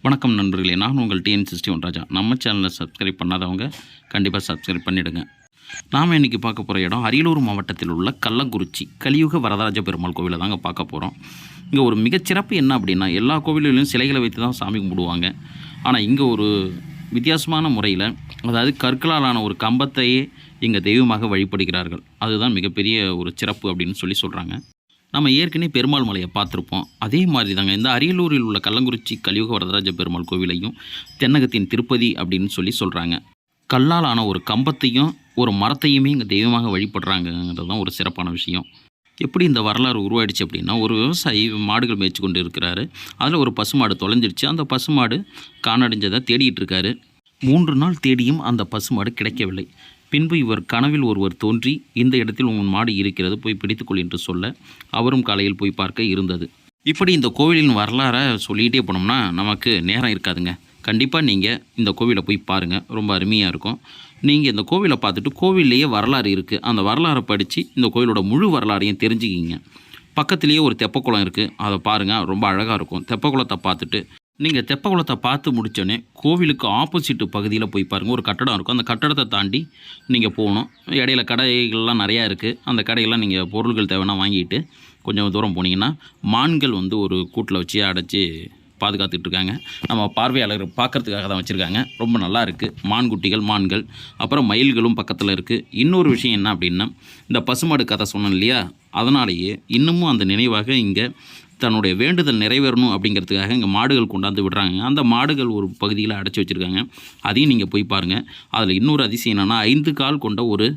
வணக்கம் நண்பர்களே, நான் உங்கள் TN61 ராஜா. நம்ம சேனலை சப்ஸ்கிரைப் பண்ணாதவங்க கண்டிப்பாக சப்ஸ்கிரைப் பண்ணிவிடுங்க. நாம் இன்றைக்கி பார்க்க போகிற இடம் அரியலூர் மாவட்டத்தில் உள்ள கள்ளக்குறிச்சி கலியுக வரதராஜ பெருமாள் கோவிலை தாங்க பார்க்க போகிறோம். இங்கே ஒரு மிகச்சிறப்பு என்ன அப்படின்னா, எல்லா கோவில்களிலும் சிலைகளை வைத்து தான் சாமி கும்பிடுவாங்க. ஆனால் இங்கே ஒரு வித்தியாசமான முறையில், அதாவது கற்களாலான ஒரு கம்பத்தையே இங்கே தெய்வமாக வழிபடுகிறார்கள். அதுதான் மிகப்பெரிய ஒரு சிறப்பு அப்படின்னு சொல்கிறாங்க. நம்ம ஏற்கனவே பெருமாள் மலையை பார்த்துருப்போம். அதே மாதிரி தாங்க இந்த அரியலூரில் உள்ள கள்ளக்குறிச்சி கலியுக வரதராஜ பெருமாள் கோவிலையும் தென்னகத்தின் திருப்பதி அப்படின்னு சொல்கிறாங்க. கல்லால் ஆன ஒரு கம்பத்தையும் ஒரு மரத்தையுமே இங்கே தெய்வமாக வழிபடுறாங்கன்றது தான் ஒரு சிறப்பான விஷயம். எப்படி இந்த வரலாறு உருவாயிடுச்சு அப்படின்னா, ஒரு விவசாயி மாடுகள் மேய்ச்சி கொண்டு இருக்கிறாரு. அதில் ஒரு பசுமாடு தொலைஞ்சிடுச்சு. அந்த பசுமாடு காணடைஞ்சதை தேடிட்டு இருக்காரு. 3 நாள் தேடியும் அந்த பசுமாடு கிடைக்கவில்லை. பின்பு இவர் கனவில் ஒருவர் தோன்றி, இந்த இடத்தில் உங்கள் மாடு இருக்கிறது, போய் பிடித்துக்கொள் என்று சொல்ல, அவரும் காலையில் போய் பார்க்க இருந்தது. இப்படி இந்த கோவிலின் வரலாறை சொல்லிகிட்டே போனோம்னா நமக்கு நேரம் இருக்காதுங்க. கண்டிப்பாக நீங்கள் இந்த கோவிலை போய் பாருங்கள், ரொம்ப அருமையாக இருக்கும். நீங்கள் இந்த கோவிலை பார்த்துட்டு கோவில்லையே வரலாறு இருக்குது, அந்த வரலாறை படித்து இந்த கோவிலோட முழு வரலாறையும் தெரிஞ்சுக்கிங்க. பக்கத்துலேயே ஒரு தெப்பக்குளம் இருக்குது, அதை பாருங்கள், ரொம்ப அழகாக இருக்கும். தெப்பக்குளத்தை பார்த்துட்டு நீங்கள் தெப்பக்குளத்தை பார்த்து முடித்தோடனே கோவிலுக்கு ஆப்போசிட்டு பகுதியில் போய் பாருங்கள், ஒரு கட்டடம் இருக்கும். அந்த கட்டடத்தை தாண்டி நீங்கள் போகணும். இடையில கடைகள்லாம் நிறையா இருக்குது. அந்த கடையெல்லாம் நீங்கள் பொருட்கள் தேவைன்னா வாங்கிட்டு கொஞ்சம் தூரம் போனீங்கன்னா மான்கள் ஒரு கூட்டில் வச்சு அடைச்சி பாதுகாத்துட்ருக்காங்க. நம்ம பார்வையாளர்கள் பார்க்குறதுக்காக தான் வச்சுருக்காங்க. ரொம்ப நல்லா இருக்குது. மான்குட்டிகள், மான்கள், அப்புறம் மயில்களும் பக்கத்தில் இருக்குது. இன்னொரு விஷயம் என்ன அப்படின்னா, இந்த பசுமாடு கதை சொன்னேன் இல்லையா, அதனாலேயே இன்னமும் அந்த நினைவாக இங்கே தன்னுடைய வேண்டுதல் நிறைவேறணும் அப்படிங்கிறதுக்காக இங்கே மாடுகள் கொண்டாந்து விடுறாங்க. அந்த மாடுகள் ஒரு பகுதியில் அடைச்சி வச்சுருக்காங்க. அதையும் நீங்கள் போய் பாருங்கள். அதில் இன்னொரு அதிசயம் என்னென்னா, 5 கால் கொண்ட ஒரு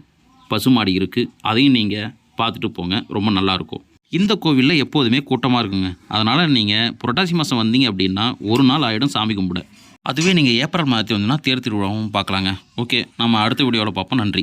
பசுமாடு இருக்குது. அதையும் நீங்கள் பார்த்துட்டு போங்க, ரொம்ப நல்லாயிருக்கும். இந்த கோவிலில் எப்போதுமே கூட்டமாக இருக்குங்க. அதனால் நீங்கள் புரட்டாசி மாதம் வந்தீங்க அப்படின்னா 1 நாள் ஆகிடும் சாமி கும்பிட. அதுவே நீங்கள் ஏப்ரல் மாதத்தில் வந்தீங்கன்னா தேர் திருவிழாவும் பார்க்கலாங்க. ஓகே, நம்ம அடுத்த வீடியோவில் பார்ப்போம். நன்றி.